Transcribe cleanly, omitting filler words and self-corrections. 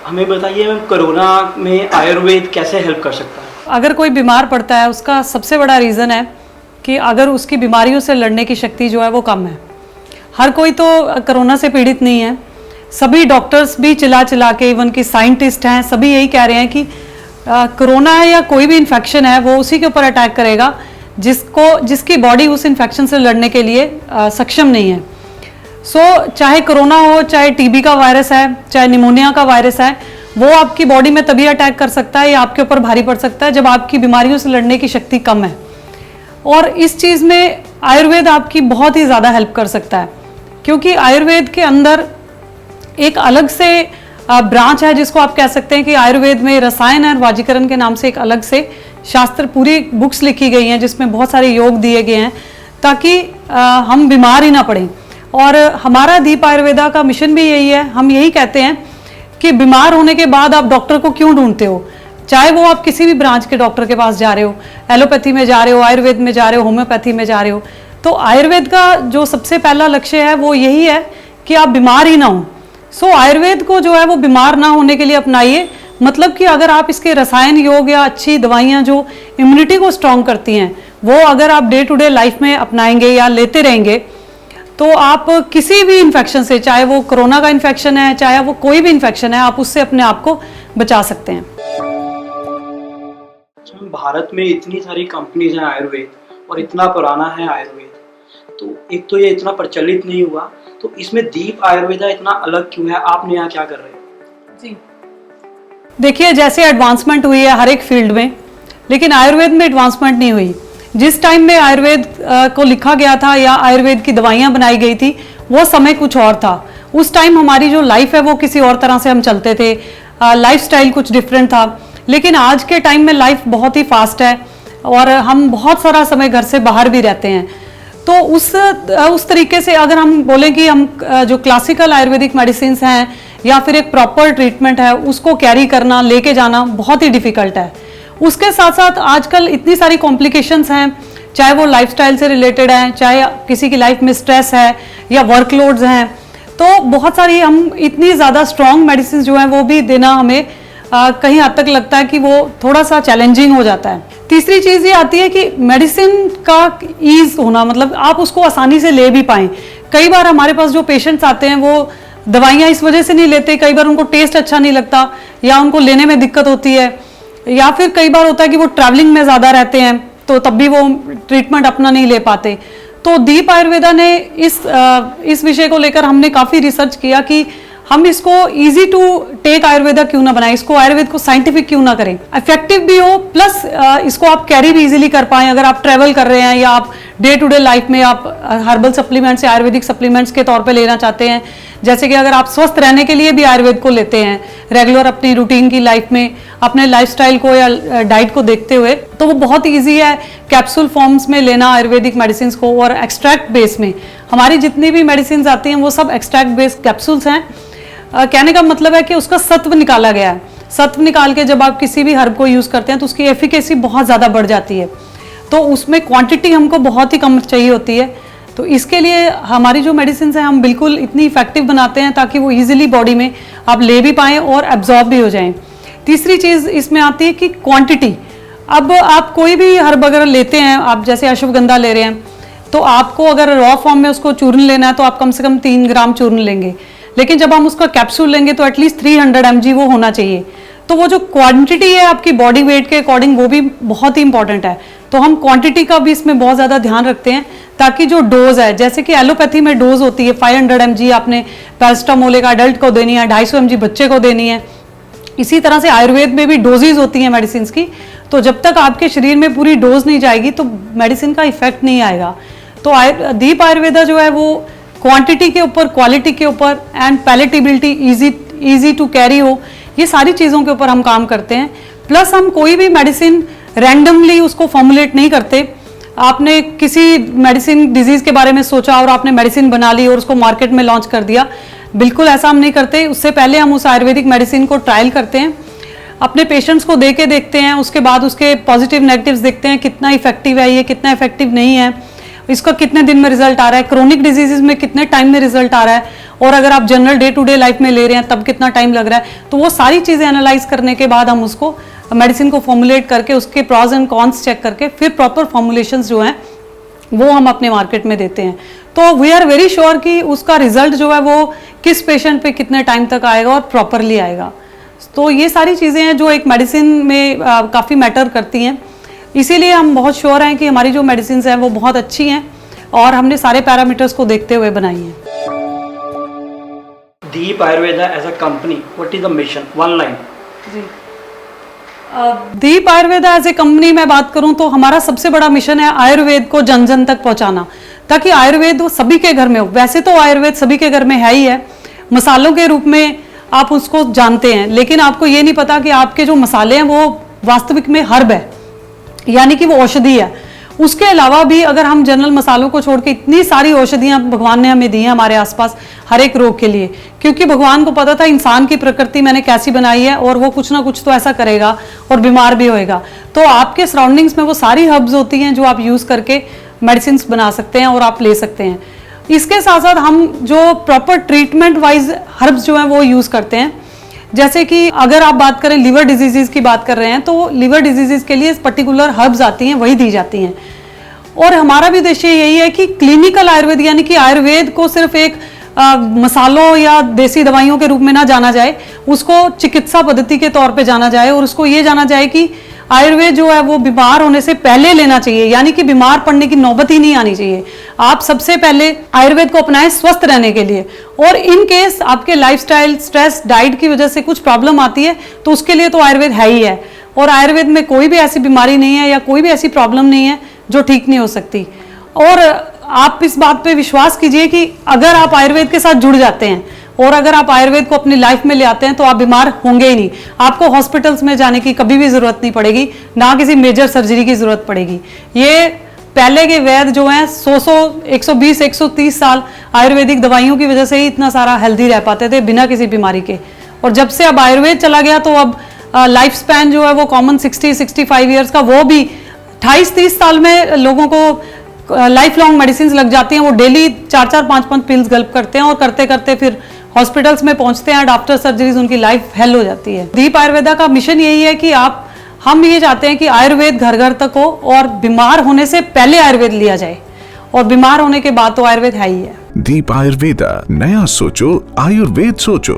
हमें बताइए ma'am, corona में आयुर्वेद कैसे हेल्प कर सकता है? अगर कोई बीमार पड़ता है उसका सबसे बड़ा रीज़न है कि अगर उसकी बीमारियों से लड़ने की शक्ति जो है वो कम है। हर कोई तो कोरोना से पीड़ित नहीं है, सभी डॉक्टर्स भी चिल्ला चिल्ला के, इवन कि साइंटिस्ट हैं, सभी यही कह रहे हैं कि कोरोना है या कोई भी इन्फेक्शन है वो उसी के ऊपर अटैक करेगा जिसकी बॉडी उस इन्फेक्शन से लड़ने के लिए सक्षम नहीं है। चाहे कोरोना हो, चाहे टीबी का वायरस है, चाहे निमोनिया का वायरस है, वो आपकी बॉडी में तभी अटैक कर सकता है या आपके ऊपर भारी पड़ सकता है जब आपकी बीमारियों से लड़ने की शक्ति कम है। और इस चीज़ में आयुर्वेद आपकी बहुत ही ज़्यादा हेल्प कर सकता है, क्योंकि आयुर्वेद के अंदर एक अलग से ब्रांच है जिसको आप कह सकते हैं कि आयुर्वेद में रसायन और वाजीकरण के नाम से एक अलग से शास्त्र, पूरी बुक्स लिखी गई हैं जिसमें बहुत सारे योग दिए गए हैं ताकि हम बीमार ही ना पड़ें। और हमारा दीप आयुर्वेदा का मिशन भी यही है। हम यही कहते हैं कि बीमार होने के बाद आप डॉक्टर को क्यों ढूंढते हो, चाहे वो आप किसी भी ब्रांच के डॉक्टर के पास जा रहे हो, एलोपैथी में जा रहे हो, आयुर्वेद में जा रहे हो, होम्योपैथी में जा रहे हो, तो आयुर्वेद का जो सबसे पहला लक्ष्य है वो यही है कि आप बीमार ही ना हो। आयुर्वेद को जो है वो बीमार ना होने के लिए अपनाइए। मतलब कि अगर आप इसके रसायन योग या अच्छी दवाइयाँ जो इम्यूनिटी को स्ट्रॉन्ग करती हैं वो अगर आप डे टू डे लाइफ में अपनाएंगे या लेते रहेंगे तो आप किसी भी इन्फेक्शन से, चाहे वो कोरोना का इन्फेक्शन है, चाहे वो कोई भी इन्फेक्शन है, आप उससे अपने आप को बचा सकते हैं। भारत में इतनी सारी कंपनीज हैं आयुर्वेद और इतना पुराना है आयुर्वेद, तो एक तो ये इतना प्रचलित नहीं हुआ, तो इसमें दीप आयुर्वेदा इतना अलग क्यों है? आपने यहाँ क्या कर रहे हैं? जी देखिए, जैसे एडवांसमेंट हुई है हर एक फील्ड में, लेकिन आयुर्वेद में एडवांसमेंट नहीं हुई। जिस टाइम में आयुर्वेद को लिखा गया था या आयुर्वेद की दवाइयाँ बनाई गई थी वो समय कुछ और था। उस टाइम हमारी जो लाइफ है वो किसी और तरह से हम चलते थे, लाइफ स्टाइल कुछ डिफरेंट था। लेकिन आज के टाइम में लाइफ बहुत ही फास्ट है और हम बहुत सारा समय घर से बाहर भी रहते हैं। तो उस तरीके से अगर हम बोलें कि हम जो क्लासिकल आयुर्वेदिक मेडिसिन हैं या फिर एक प्रॉपर ट्रीटमेंट है उसको कैरी करना, लेके जाना बहुत ही डिफ़िकल्ट है। उसके साथ साथ आजकल इतनी सारी कॉम्प्लिकेशंस हैं, चाहे वो लाइफस्टाइल से रिलेटेड हैं, चाहे किसी की लाइफ में स्ट्रेस है या वर्कलोड्स हैं, तो बहुत सारी हम इतनी ज़्यादा स्ट्रॉन्ग मेडिसिन जो हैं वो भी देना हमें कहीं हद तक लगता है कि वो थोड़ा सा चैलेंजिंग हो जाता है। तीसरी चीज़ ये आती है कि मेडिसिन का ईज होना, मतलब आप उसको आसानी से ले भी पाएँ। कई बार हमारे पास जो पेशेंट्स आते हैं वो दवाइयाँ इस वजह से नहीं लेते, कई बार उनको टेस्ट अच्छा नहीं लगता या उनको लेने में दिक्कत होती है, या फिर कई बार होता है कि वो ट्रैवलिंग में ज़्यादा रहते हैं तो तब भी वो ट्रीटमेंट अपना नहीं ले पाते। तो दीप आयुर्वेदा ने इस विषय को लेकर हमने काफ़ी रिसर्च किया कि हम इसको इजी टू टेक आयुर्वेदा क्यों ना बनाएं, इसको आयुर्वेद को साइंटिफिक क्यों ना करें, इफेक्टिव भी हो, प्लस इसको आप कैरी भी इजीली कर पाएं। अगर आप ट्रैवल कर रहे हैं या आप डे टू डे लाइफ में आप हर्बल सप्लीमेंट्स या आयुर्वेदिक सप्लीमेंट्स के तौर पे लेना चाहते हैं, जैसे कि अगर आप स्वस्थ रहने के लिए भी आयुर्वेद को लेते हैं रेगुलर अपनी रूटीन की लाइफ में, अपने लाइफस्टाइल को या डाइट को देखते हुए, तो वो बहुत ईजी है कैप्सूल फॉर्म्स में लेना आयुर्वेदिक मेडिसिन को। और एक्सट्रैक्ट बेस में हमारी जितनी भी मेडिसिन आती हैं वो सब एक्सट्रैक्ट बेस्ड कैप्सूल्स हैं। कहने का मतलब है कि उसका सत्व निकाला गया है। सत्व निकाल के जब आप किसी भी हर्ब को यूज़ करते हैं तो उसकी एफिकेसी बहुत ज़्यादा बढ़ जाती है, तो उसमें क्वांटिटी हमको बहुत ही कम चाहिए होती है। तो इसके लिए हमारी जो मेडिसिन हैं हम बिल्कुल इतनी इफेक्टिव बनाते हैं ताकि वो इजीली बॉडी में आप ले भी पाएँ और एब्जॉर्ब भी हो जाएं। तीसरी चीज़ इसमें आती है कि क्वांटिटी। अब आप कोई भी हर्ब अगर लेते हैं, आप जैसे अश्वगंधा ले रहे हैं, तो आपको अगर रॉ फॉर्म में उसको चूर्ण लेना है तो आप कम से कम 3 ग्राम चूर्ण लेंगे, लेकिन जब हम उसका कैप्सूल लेंगे तो एटलीस्ट 300 mg वो होना चाहिए। तो वो जो क्वांटिटी है आपकी बॉडी वेट के अकॉर्डिंग वो भी बहुत ही इंपॉर्टेंट है। तो हम क्वांटिटी का भी इसमें बहुत ज़्यादा ध्यान रखते हैं ताकि जो डोज है, जैसे कि एलोपैथी में डोज होती है 500 mg आपने पैरासिटामोल एक अडल्ट को देनी है, 250 mg बच्चे को देनी है। इसी तरह से आयुर्वेद में भी डोजेज होती हैं मेडिसिन की, तो जब तक आपके शरीर में पूरी डोज नहीं जाएगी तो मेडिसिन का इफेक्ट नहीं आएगा। तो दीप आयुर्वेदा जो है वो क्वांटिटी के ऊपर, क्वालिटी के ऊपर and palatability, easy to carry हो, ये सारी चीज़ों के ऊपर हम काम करते हैं। प्लस हम कोई भी मेडिसिन रैंडमली उसको फॉर्मुलेट नहीं करते। आपने किसी मेडिसिन डिजीज़ के बारे में सोचा और आपने मेडिसिन बना ली और उसको मार्केट में लॉन्च कर दिया, बिल्कुल ऐसा हम नहीं करते। उससे पहले हम उस आयुर्वेदिक मेडिसिन को ट्रायल करते हैं, अपने पेशेंट्स को दे के देखते हैं, उसके बाद उसके पॉजिटिव नेगेटिव्स देखते हैं, कितना इफेक्टिव है ये, कितना इफेक्टिव नहीं है। इसका कितने दिन में रिजल्ट आ रहा है, क्रोनिक डिजीजेज में कितने टाइम में रिजल्ट आ रहा है, और अगर आप general day to day life में ले रहे हैं तब कितना टाइम लग रहा है। तो वो सारी चीज़ें एनालाइज करने के बाद हम उसको मेडिसिन को फॉर्मुलेट करके उसके प्रॉज एंड कॉन्स चेक करके फिर प्रॉपर फॉर्मुलेशंस जो हैं वो हम अपने मार्केट में देते हैं। तो वी आर वेरी श्योर कि उसका रिजल्ट जो है वो किस पेशेंट पे कितने टाइम तक आएगा और प्रॉपरली आएगा। तो ये सारी चीज़ें हैं जो एक मेडिसिन में काफ़ी मैटर करती हैं, इसीलिए हम बहुत श्योर हैं कि हमारी जो मेडिसिन हैं वो बहुत अच्छी हैं और हमने सारे पैरामीटर्स को देखते हुए बनाई हैं। Deep Ayurveda as a company, what is the mission, one line? जी, Deep Ayurveda as a company मैं बात करूं तो हमारा सबसे बड़ा मिशन है आयुर्वेद को जन जन तक पहुंचाना, ताकि आयुर्वेद वो सभी के घर में हो। वैसे तो आयुर्वेद सभी के घर में है ही है, मसालों के रूप में आप उसको जानते हैं, लेकिन आपको ये नहीं पता कि आपके जो मसाले हैं वो वास्तविक में हर्ब है, यानी कि वो औषधि है। उसके अलावा भी अगर हम जनरल मसालों को छोड़ के इतनी सारी औषधियां भगवान ने हमें दी हैं हमारे आसपास हर एक रोग के लिए, क्योंकि भगवान को पता था इंसान की प्रकृति मैंने कैसी बनाई है और वो कुछ ना कुछ तो ऐसा करेगा और बीमार भी होएगा। तो आपके सराउंडिंग्स में वो सारी हर्ब्स होती हैं जो आप यूज़ करके मेडिसिन बना सकते हैं और आप ले सकते हैं। इसके साथ साथ हम जो प्रॉपर ट्रीटमेंट वाइज हर्ब्स जो हैं वो यूज़ करते हैं। जैसे कि अगर आप बात करें लिवर डिजीजेज की बात कर रहे हैं, तो लिवर डिजीजेज के लिए पर्टिकुलर हर्ब्स आती हैं, वही दी जाती हैं। और हमारा भी उद्देश्य यही है कि क्लिनिकल आयुर्वेद, यानी कि आयुर्वेद को सिर्फ एक मसालों या देसी दवाइयों के रूप में ना जाना जाए, उसको चिकित्सा पद्धति के तौर पे जाना जाए और उसको ये जाना जाए कि आयुर्वेद जो है वो बीमार होने से पहले लेना चाहिए, यानी कि बीमार पड़ने की नौबत ही नहीं आनी चाहिए। आप सबसे पहले आयुर्वेद को अपनाएं स्वस्थ रहने के लिए, और इन केस आपके लाइफस्टाइल, स्ट्रेस, डाइट की वजह से कुछ प्रॉब्लम आती है तो उसके लिए तो आयुर्वेद है ही है, और आयुर्वेद में कोई भी ऐसी बीमारी नहीं है या कोई भी ऐसी प्रॉब्लम नहीं है जो ठीक नहीं हो सकती। और आप इस बात पे विश्वास कीजिए कि अगर आप आयुर्वेद के साथ जुड़ जाते हैं और अगर आप आयुर्वेद को अपनी लाइफ में ले आते हैं तो आप बीमार होंगे ही नहीं। आपको हॉस्पिटल्स में जाने की कभी भी ज़रूरत नहीं पड़ेगी, ना किसी मेजर सर्जरी की ज़रूरत पड़ेगी। ये पहले के वैद्य जो हैं 100 120 130 साल आयुर्वेदिक दवाइयों की वजह से ही इतना सारा हेल्दी रह पाते थे बिना किसी बीमारी के, और जब से अब आयुर्वेद चला गया तो अब लाइफ स्पैन जो है वो कॉमन 60-65 ईयर्स का, वो भी 28-30 साल में लोगों को लाइफ लॉन्ग मेडिसिन लग जाती हैं। वो डेली 4-4 5-5 पिल्स गल्प करते हैं और करते करते फिर हॉस्पिटल्स में पहुंचते हैं, आफ्टर सर्जरीज उनकी लाइफ हेल हो जाती है। दीप आयुर्वेदा का मिशन यही है कि हम ये चाहते हैं कि आयुर्वेद घर घर तक हो और बीमार होने से पहले आयुर्वेद लिया जाए, और बीमार होने के बाद तो आयुर्वेद है ही है। दीप आयुर्वेदा, नया सोचो आयुर्वेद सोचो।